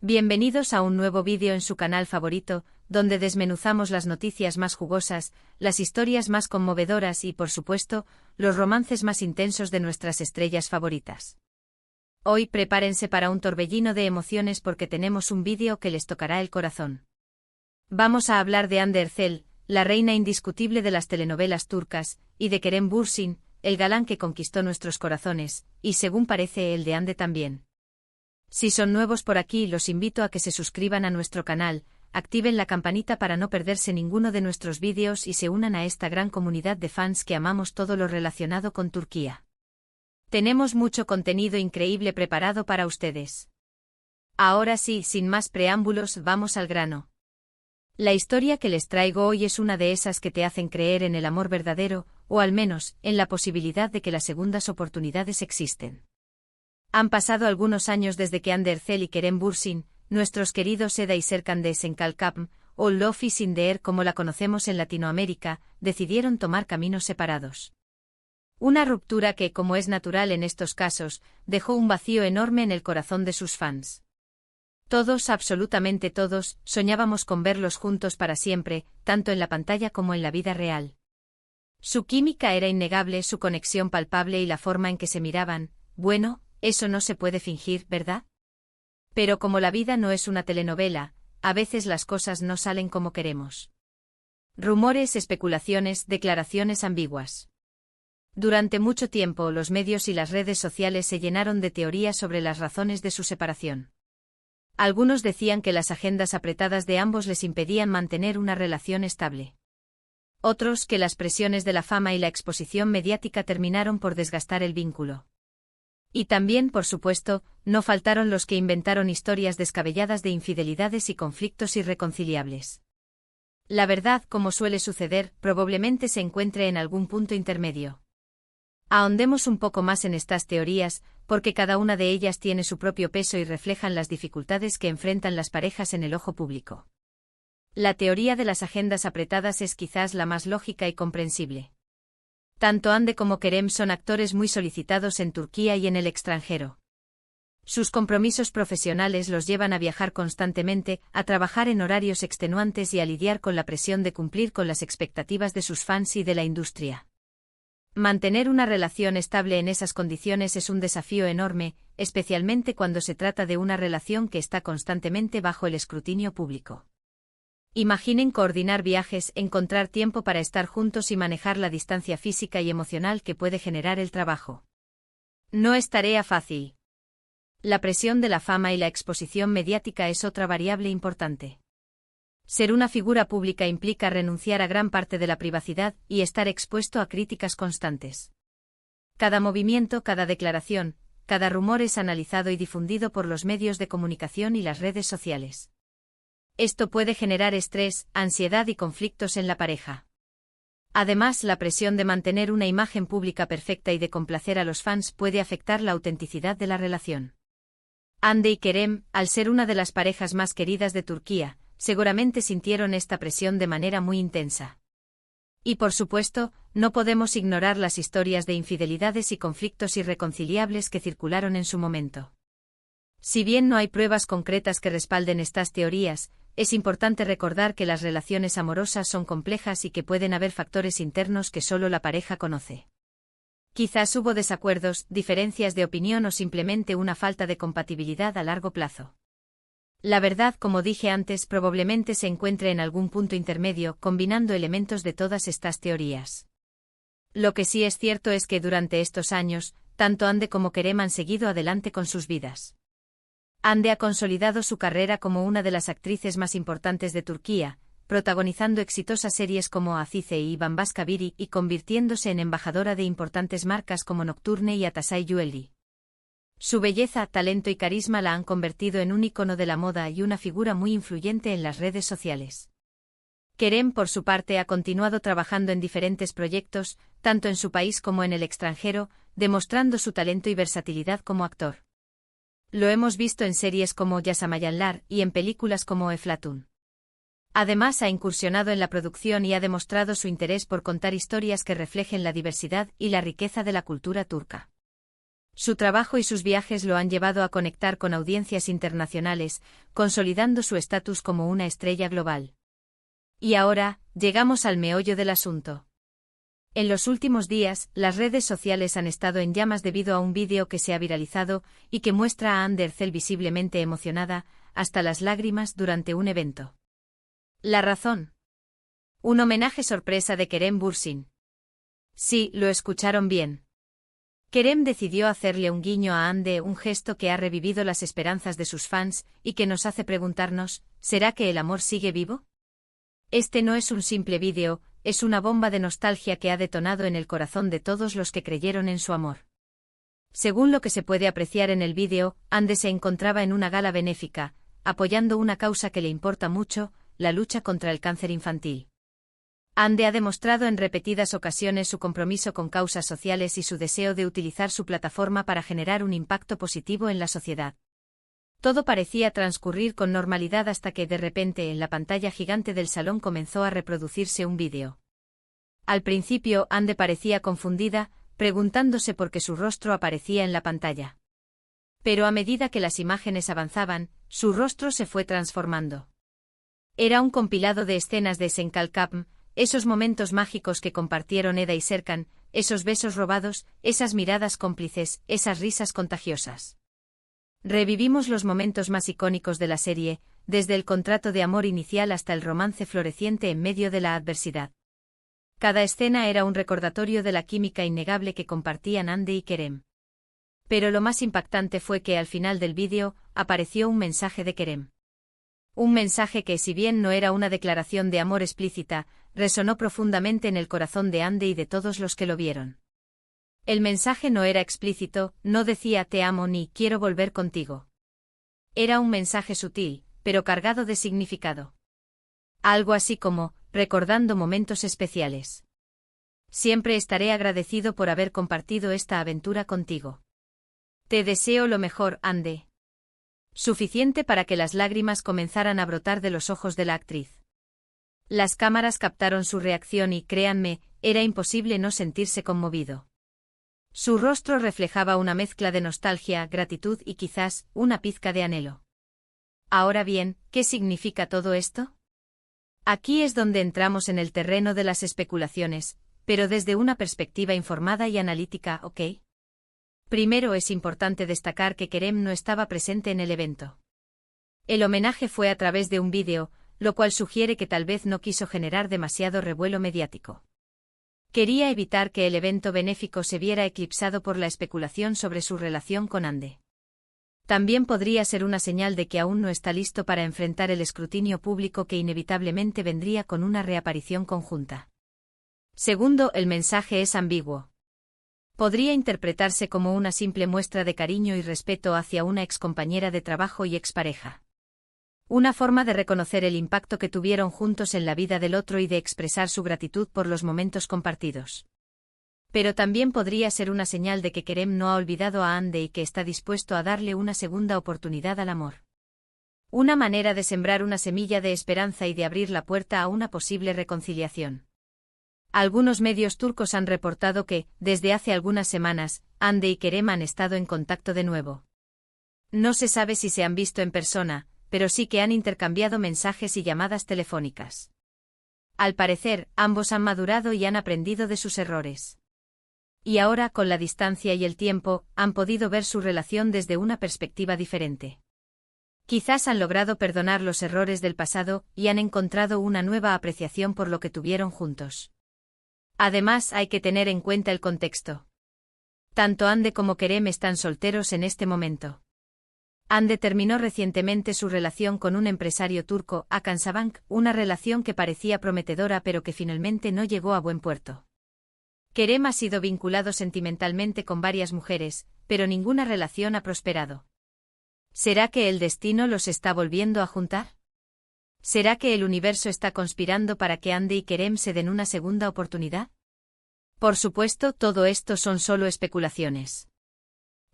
Bienvenidos a un nuevo vídeo en su canal favorito, donde desmenuzamos las noticias más jugosas, las historias más conmovedoras y, por supuesto, los romances más intensos de nuestras estrellas favoritas. Hoy prepárense para un torbellino de emociones porque tenemos un vídeo que les tocará el corazón. Vamos a hablar de Hande Erçel, la reina indiscutible de las telenovelas turcas, y de Kerem Bürsin, el galán que conquistó nuestros corazones, y según parece el de Hande también. Si son nuevos por aquí, los invito a que se suscriban a nuestro canal, activen la campanita para no perderse ninguno de nuestros vídeos y se unan a esta gran comunidad de fans que amamos todo lo relacionado con Turquía. Tenemos mucho contenido increíble preparado para ustedes. Ahora sí, sin más preámbulos, vamos al grano. La historia que les traigo hoy es una de esas que te hacen creer en el amor verdadero, o al menos, en la posibilidad de que las segundas oportunidades existen. Han pasado algunos años desde que Hande Erçel y Kerem Bürsin, nuestros queridos Eda y Serkan de Esenkalkapm, o Lofi Sindeer como la conocemos en Latinoamérica, decidieron tomar caminos separados. Una ruptura que, como es natural en estos casos, dejó un vacío enorme en el corazón de sus fans. Todos, absolutamente todos, soñábamos con verlos juntos para siempre, tanto en la pantalla como en la vida real. Su química era innegable, su conexión palpable y la forma en que se miraban, bueno, eso no se puede fingir, ¿verdad? Pero como la vida no es una telenovela, a veces las cosas no salen como queremos. Rumores, especulaciones, declaraciones ambiguas. Durante mucho tiempo los medios y las redes sociales se llenaron de teorías sobre las razones de su separación. Algunos decían que las agendas apretadas de ambos les impedían mantener una relación estable. Otros que las presiones de la fama y la exposición mediática terminaron por desgastar el vínculo. Y también, por supuesto, no faltaron los que inventaron historias descabelladas de infidelidades y conflictos irreconciliables. La verdad, como suele suceder, probablemente se encuentre en algún punto intermedio. Ahondemos un poco más en estas teorías, porque cada una de ellas tiene su propio peso y reflejan las dificultades que enfrentan las parejas en el ojo público. La teoría de las agendas apretadas es quizás la más lógica y comprensible. Tanto Hande como Kerem son actores muy solicitados en Turquía y en el extranjero. Sus compromisos profesionales los llevan a viajar constantemente, a trabajar en horarios extenuantes y a lidiar con la presión de cumplir con las expectativas de sus fans y de la industria. Mantener una relación estable en esas condiciones es un desafío enorme, especialmente cuando se trata de una relación que está constantemente bajo el escrutinio público. Imaginen coordinar viajes, encontrar tiempo para estar juntos y manejar la distancia física y emocional que puede generar el trabajo. No es tarea fácil. La presión de la fama y la exposición mediática es otra variable importante. Ser una figura pública implica renunciar a gran parte de la privacidad y estar expuesto a críticas constantes. Cada movimiento, cada declaración, cada rumor es analizado y difundido por los medios de comunicación y las redes sociales. Esto puede generar estrés, ansiedad y conflictos en la pareja. Además, la presión de mantener una imagen pública perfecta y de complacer a los fans puede afectar la autenticidad de la relación. Hande y Kerem, al ser una de las parejas más queridas de Turquía, seguramente sintieron esta presión de manera muy intensa. Y por supuesto, no podemos ignorar las historias de infidelidades y conflictos irreconciliables que circularon en su momento. Si bien no hay pruebas concretas que respalden estas teorías, es importante recordar que las relaciones amorosas son complejas y que pueden haber factores internos que solo la pareja conoce. Quizás hubo desacuerdos, diferencias de opinión o simplemente una falta de compatibilidad a largo plazo. La verdad, como dije antes, probablemente se encuentre en algún punto intermedio, combinando elementos de todas estas teorías. Lo que sí es cierto es que durante estos años, tanto Hande como Kerem han seguido adelante con sus vidas. Hande ha consolidado su carrera como una de las actrices más importantes de Turquía, protagonizando exitosas series como Azize y Bambaşka y convirtiéndose en embajadora de importantes marcas como Nocturne y Atasay Jewelry. Su belleza, talento y carisma la han convertido en un ícono de la moda y una figura muy influyente en las redes sociales. Kerem, por su parte, ha continuado trabajando en diferentes proyectos, tanto en su país como en el extranjero, demostrando su talento y versatilidad como actor. Lo hemos visto en series como Yaşamayanlar y en películas como Eflatun. Además, ha incursionado en la producción y ha demostrado su interés por contar historias que reflejen la diversidad y la riqueza de la cultura turca. Su trabajo y sus viajes lo han llevado a conectar con audiencias internacionales, consolidando su estatus como una estrella global. Y ahora, llegamos al meollo del asunto. En los últimos días, las redes sociales han estado en llamas debido a un vídeo que se ha viralizado y que muestra a Andercel visiblemente emocionada, hasta las lágrimas durante un evento. ¿La razón? Un homenaje sorpresa de Kerem Bürsin. Sí, lo escucharon bien. Kerem decidió hacerle un guiño a Hande, un gesto que ha revivido las esperanzas de sus fans y que nos hace preguntarnos, ¿será que el amor sigue vivo? Este no es un simple vídeo, es una bomba de nostalgia que ha detonado en el corazón de todos los que creyeron en su amor. Según lo que se puede apreciar en el vídeo, Hande se encontraba en una gala benéfica, apoyando una causa que le importa mucho, la lucha contra el cáncer infantil. Hande ha demostrado en repetidas ocasiones su compromiso con causas sociales y su deseo de utilizar su plataforma para generar un impacto positivo en la sociedad. Todo parecía transcurrir con normalidad hasta que de repente en la pantalla gigante del salón comenzó a reproducirse un vídeo. Al principio Hande parecía confundida, preguntándose por qué su rostro aparecía en la pantalla. Pero a medida que las imágenes avanzaban, su rostro se fue transformando. Era un compilado de escenas de Senkalkapm, esos momentos mágicos que compartieron Eda y Serkan, esos besos robados, esas miradas cómplices, esas risas contagiosas. Revivimos los momentos más icónicos de la serie, desde el contrato de amor inicial hasta el romance floreciente en medio de la adversidad. Cada escena era un recordatorio de la química innegable que compartían Hande y Kerem. Pero lo más impactante fue que al final del vídeo apareció un mensaje de Kerem. Un mensaje que, si bien no era una declaración de amor explícita, resonó profundamente en el corazón de Hande y de todos los que lo vieron. El mensaje no era explícito, no decía te amo ni quiero volver contigo. Era un mensaje sutil, pero cargado de significado. Algo así como, recordando momentos especiales. Siempre estaré agradecido por haber compartido esta aventura contigo. Te deseo lo mejor, Hande. Suficiente para que las lágrimas comenzaran a brotar de los ojos de la actriz. Las cámaras captaron su reacción y, créanme, era imposible no sentirse conmovido. Su rostro reflejaba una mezcla de nostalgia, gratitud y quizás, una pizca de anhelo. Ahora bien, ¿qué significa todo esto? Aquí es donde entramos en el terreno de las especulaciones, pero desde una perspectiva informada y analítica, ¿ok? Primero es importante destacar que Kerem no estaba presente en el evento. El homenaje fue a través de un vídeo, lo cual sugiere que tal vez no quiso generar demasiado revuelo mediático. Quería evitar que el evento benéfico se viera eclipsado por la especulación sobre su relación con Hande. También podría ser una señal de que aún no está listo para enfrentar el escrutinio público que inevitablemente vendría con una reaparición conjunta. Segundo, el mensaje es ambiguo. Podría interpretarse como una simple muestra de cariño y respeto hacia una excompañera de trabajo y expareja. Una forma de reconocer el impacto que tuvieron juntos en la vida del otro y de expresar su gratitud por los momentos compartidos. Pero también podría ser una señal de que Kerem no ha olvidado a Hande y que está dispuesto a darle una segunda oportunidad al amor. Una manera de sembrar una semilla de esperanza y de abrir la puerta a una posible reconciliación. Algunos medios turcos han reportado que, desde hace algunas semanas, Hande y Kerem han estado en contacto de nuevo. No se sabe si se han visto en persona, pero sí que han intercambiado mensajes y llamadas telefónicas. Al parecer, ambos han madurado y han aprendido de sus errores. Y ahora, con la distancia y el tiempo, han podido ver su relación desde una perspectiva diferente. Quizás han logrado perdonar los errores del pasado y han encontrado una nueva apreciación por lo que tuvieron juntos. Además, hay que tener en cuenta el contexto. Tanto Hande como Kerem están solteros en este momento. Hande terminó recientemente su relación con un empresario turco, Hakan Sabank, una relación que parecía prometedora pero que finalmente no llegó a buen puerto. Kerem ha sido vinculado sentimentalmente con varias mujeres, pero ninguna relación ha prosperado. ¿Será que el destino los está volviendo a juntar? ¿Será que el universo está conspirando para que Hande y Kerem se den una segunda oportunidad? Por supuesto, todo esto son solo especulaciones.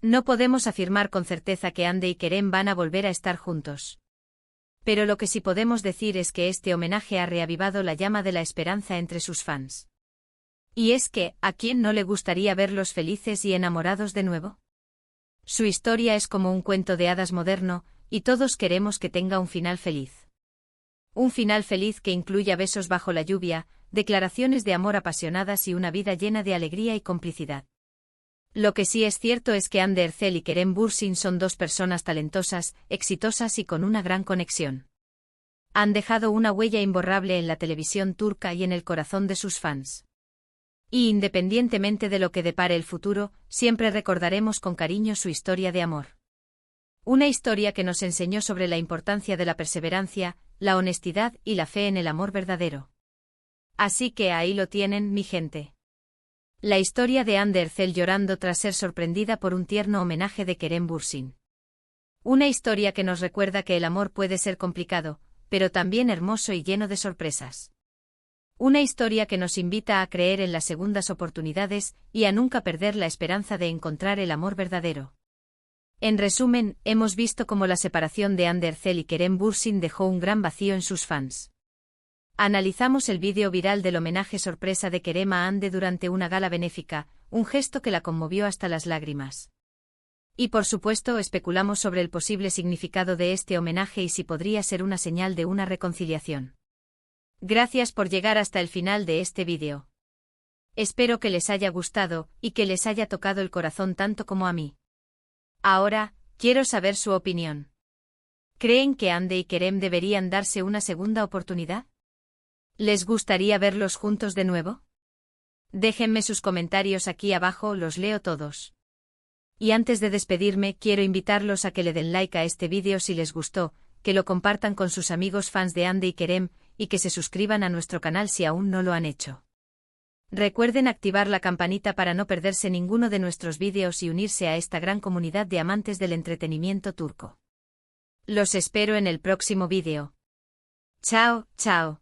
No podemos afirmar con certeza que Hande y Kerem van a volver a estar juntos. Pero lo que sí podemos decir es que este homenaje ha reavivado la llama de la esperanza entre sus fans. Y es que, ¿a quién no le gustaría verlos felices y enamorados de nuevo? Su historia es como un cuento de hadas moderno, y todos queremos que tenga un final feliz. Un final feliz que incluya besos bajo la lluvia, declaraciones de amor apasionadas y una vida llena de alegría y complicidad. Lo que sí es cierto es que Hande Erçel y Kerem Bürsin son dos personas talentosas, exitosas y con una gran conexión. Han dejado una huella imborrable en la televisión turca y en el corazón de sus fans. Y independientemente de lo que depare el futuro, siempre recordaremos con cariño su historia de amor. Una historia que nos enseñó sobre la importancia de la perseverancia, la honestidad y la fe en el amor verdadero. Así que ahí lo tienen, mi gente. La historia de Hande Erçel llorando tras ser sorprendida por un tierno homenaje de Kerem Bürsin. Una historia que nos recuerda que el amor puede ser complicado, pero también hermoso y lleno de sorpresas. Una historia que nos invita a creer en las segundas oportunidades y a nunca perder la esperanza de encontrar el amor verdadero. En resumen, hemos visto cómo la separación de Hande Erçel y Kerem Bürsin dejó un gran vacío en sus fans. Analizamos el vídeo viral del homenaje sorpresa de Kerem a Hande durante una gala benéfica, un gesto que la conmovió hasta las lágrimas. Y por supuesto especulamos sobre el posible significado de este homenaje y si podría ser una señal de una reconciliación. Gracias por llegar hasta el final de este vídeo. Espero que les haya gustado y que les haya tocado el corazón tanto como a mí. Ahora, quiero saber su opinión. ¿Creen que Hande y Kerem deberían darse una segunda oportunidad? ¿Les gustaría verlos juntos de nuevo? Déjenme sus comentarios aquí abajo, los leo todos. Y antes de despedirme, quiero invitarlos a que le den like a este vídeo si les gustó, que lo compartan con sus amigos fans de Hande y Kerem, y que se suscriban a nuestro canal si aún no lo han hecho. Recuerden activar la campanita para no perderse ninguno de nuestros vídeos y unirse a esta gran comunidad de amantes del entretenimiento turco. Los espero en el próximo vídeo. Chao, chao.